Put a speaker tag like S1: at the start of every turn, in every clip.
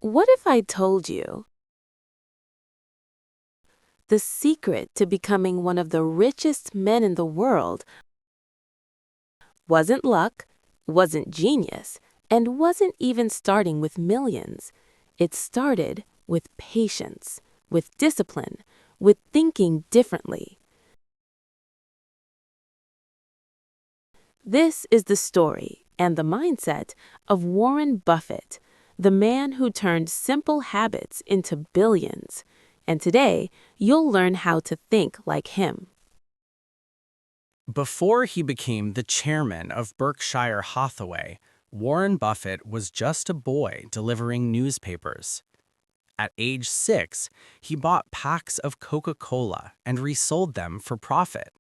S1: What if I told you the secret to becoming one of the richest men in the world wasn't luck, wasn't genius, and wasn't even starting with millions? It started with patience, with discipline, with thinking differently. This is the story and the mindset of Warren Buffett, the man who turned simple habits into billions. And today, you'll learn how to think like him.
S2: Before he became the chairman of Berkshire Hathaway, Warren Buffett was just a boy delivering newspapers. At age 6, he bought packs of Coca-Cola and resold them for profit.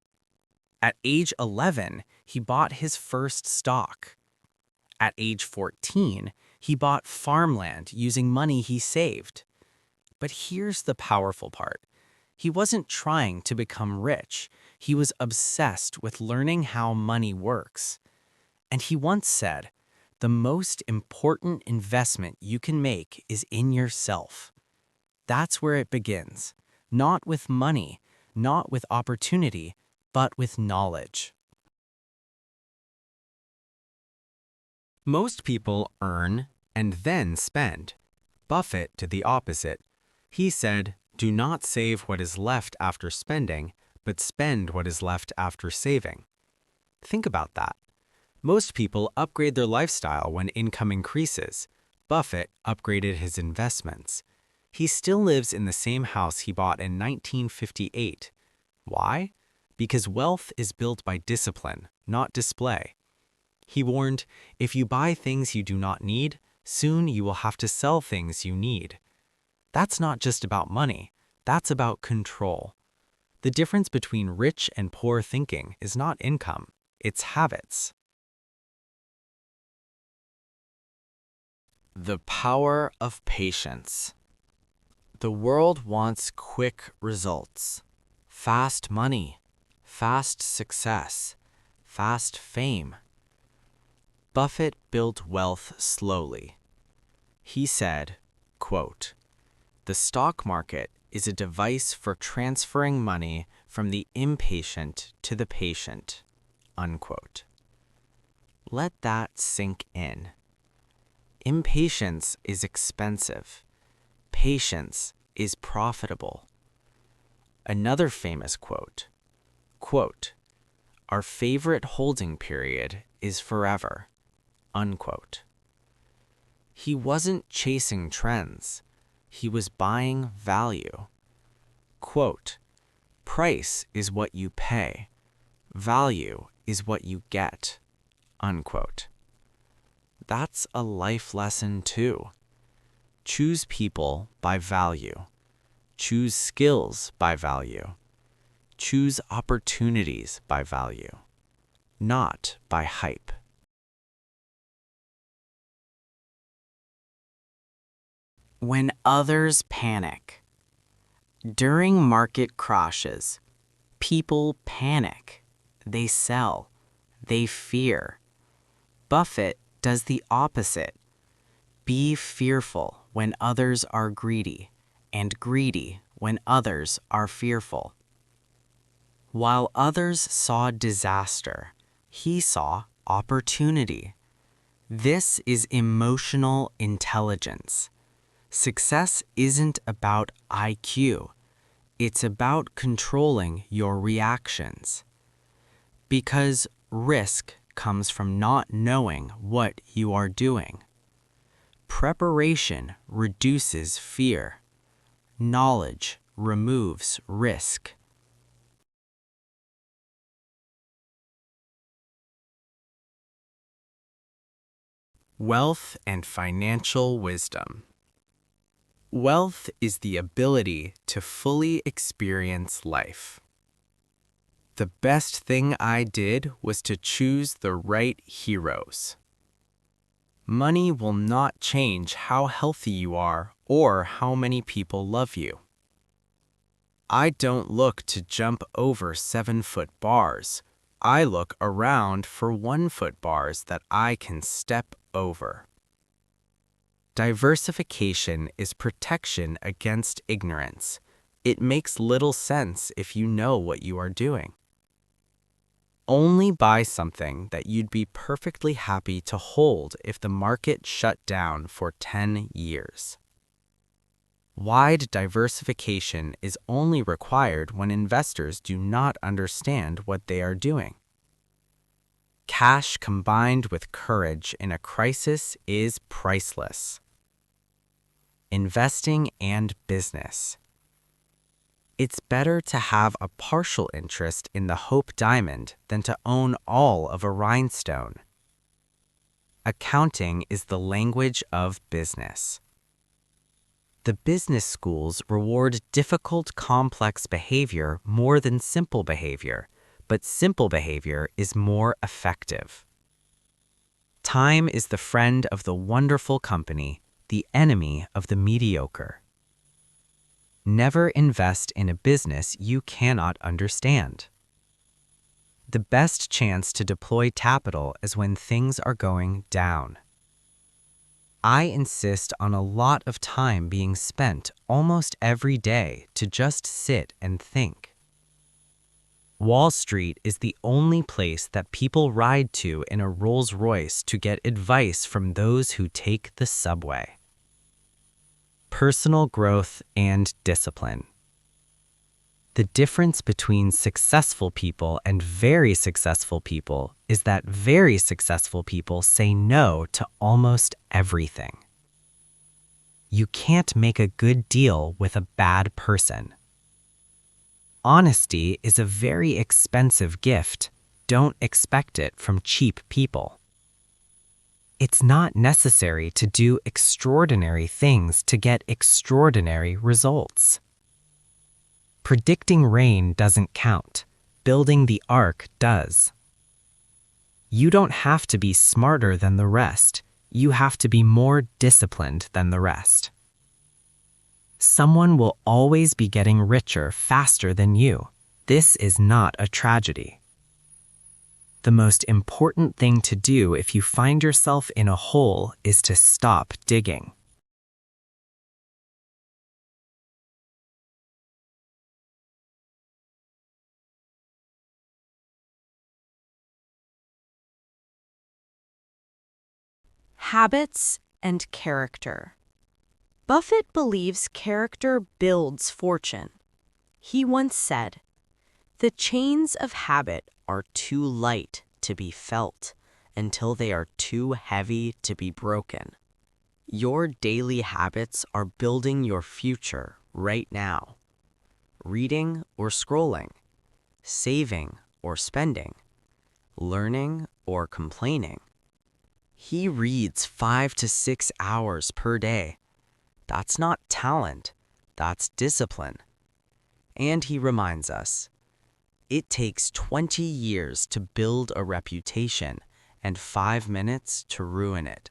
S2: At age 11, he bought his first stock. At age 14, he bought farmland using money he saved. But here's the powerful part. He wasn't trying to become rich. He was obsessed with learning how money works. And he once said, "The most important investment you can make is in yourself." That's where it begins. Not with money, not with opportunity, but with knowledge. Most people earn and then spend. Buffett did the opposite. He said, "Do not save what is left after spending, but spend what is left after saving." Think about that. Most people upgrade their lifestyle when income increases. Buffett upgraded his investments. He still lives in the same house he bought in 1958. Why? Because wealth is built by discipline, not display. He warned, if you buy things you do not need, soon you will have to sell things you need. That's not just about money, that's about control. The difference between rich and poor thinking is not income, it's habits. The power of patience. The world wants quick results. Fast money, fast success, fast fame. Buffett built wealth slowly. He said, quote, "The stock market is a device for transferring money from the impatient to the patient," unquote. Let that sink in. Impatience is expensive. Patience is profitable. Another famous quote, "Our favorite holding period is forever," unquote. He wasn't chasing trends. He was buying value. Quote, "Price is what you pay. Value is what you get," unquote. That's a life lesson too. Choose people by value. Choose skills by value. Choose opportunities by value, not by hype. When others panic. During market crashes, people panic. They sell. They fear. Buffett does the opposite. Be fearful when others are greedy, and greedy when others are fearful. While others saw disaster, he saw opportunity. This is emotional intelligence. Success isn't about IQ. It's about controlling your reactions. Because risk comes from not knowing what you are doing. Preparation reduces fear. Knowledge removes risk. Wealth and financial wisdom. Wealth is the ability to fully experience life. The best thing I did was to choose the right heroes. Money will not change how healthy you are or how many people love you. I don't look to jump over 7-foot bars. I look around for 1-foot bars that I can step over. Diversification is protection against ignorance. It makes little sense if you know what you are doing. Only buy something that you'd be perfectly happy to hold if the market shut down for 10 years. Wide diversification is only required when investors do not understand what they are doing. Cash combined with courage in a crisis is priceless. Investing and business. It's better to have a partial interest in the Hope Diamond than to own all of a rhinestone. Accounting is the language of business. The business schools reward difficult, complex behavior more than simple behavior, but simple behavior is more effective. Time is the friend of the wonderful company, the enemy of the mediocre. Never invest in a business you cannot understand. The best chance to deploy capital is when things are going down. I insist on a lot of time being spent almost every day to just sit and think. Wall Street is the only place that people ride to in a Rolls-Royce to get advice from those who take the subway. Personal growth and discipline. The difference between successful people and very successful people is that very successful people say no to almost everything. You can't make a good deal with a bad person. Honesty is a very expensive gift. Don't expect it from cheap people. It's not necessary to do extraordinary things to get extraordinary results. Predicting rain doesn't count. Building the ark does. You don't have to be smarter than the rest. You have to be more disciplined than the rest. Someone will always be getting richer faster than you. This is not a tragedy. The most important thing to do if you find yourself in a hole is to stop digging.
S3: Habits and character. Buffett believes character builds fortune. He once said, "The chains of habit are too light to be felt until they are too heavy to be broken." Your daily habits are building your future right now. Reading or scrolling, saving or spending, learning or complaining. He reads 5 to 6 hours per day. That's not talent, that's discipline. And he reminds us, it takes 20 years to build a reputation and 5 minutes to ruin it.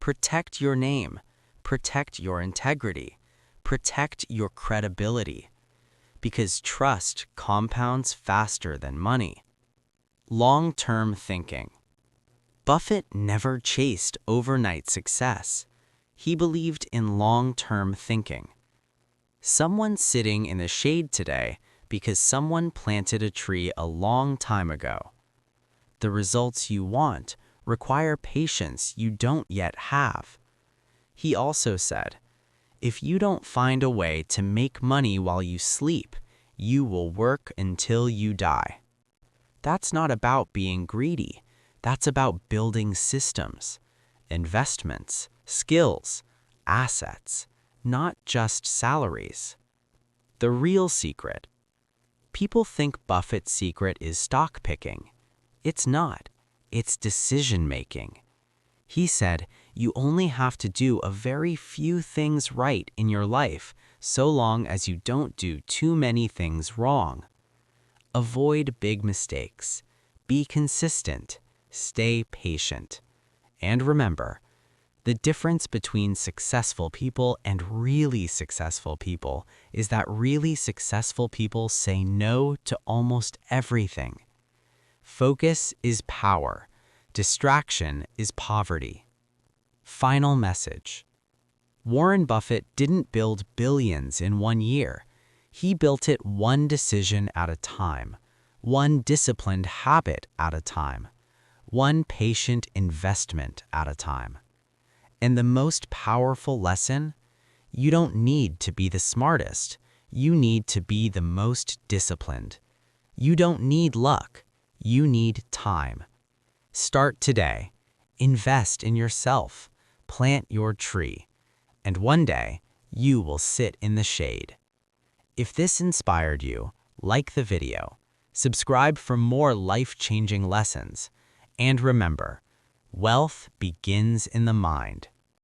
S3: Protect your name, protect your integrity, protect your credibility, because trust compounds faster than money. Long-term thinking. Buffett never chased overnight success. He believed in long-term thinking. Someone sitting in the shade today because someone planted a tree a long time ago. The results you want require patience you don't yet have. He also said, if you don't find a way to make money while you sleep, you will work until you die. That's not about being greedy. That's about building systems, investments, skills, assets, not just salaries. The real secret. People think Buffett's secret is stock picking. It's not. It's decision making. He said, you only have to do a very few things right in your life so long as you don't do too many things wrong. Avoid big mistakes. Be consistent. Stay patient. And remember, the difference between successful people and really successful people is that really successful people say no to almost everything. Focus is power. Distraction is poverty. Final message.
S2: Warren Buffett didn't build billions in 1 year. He built it one decision at a time, one disciplined habit at a time, one patient investment at a time. And the most powerful lesson? You don't need to be the smartest. You need to be the most disciplined. You don't need luck. You need time. Start today. Invest in yourself. Plant your tree. And one day, you will sit in the shade. If this inspired you, like the video, subscribe for more life-changing lessons, and remember, wealth begins in the mind.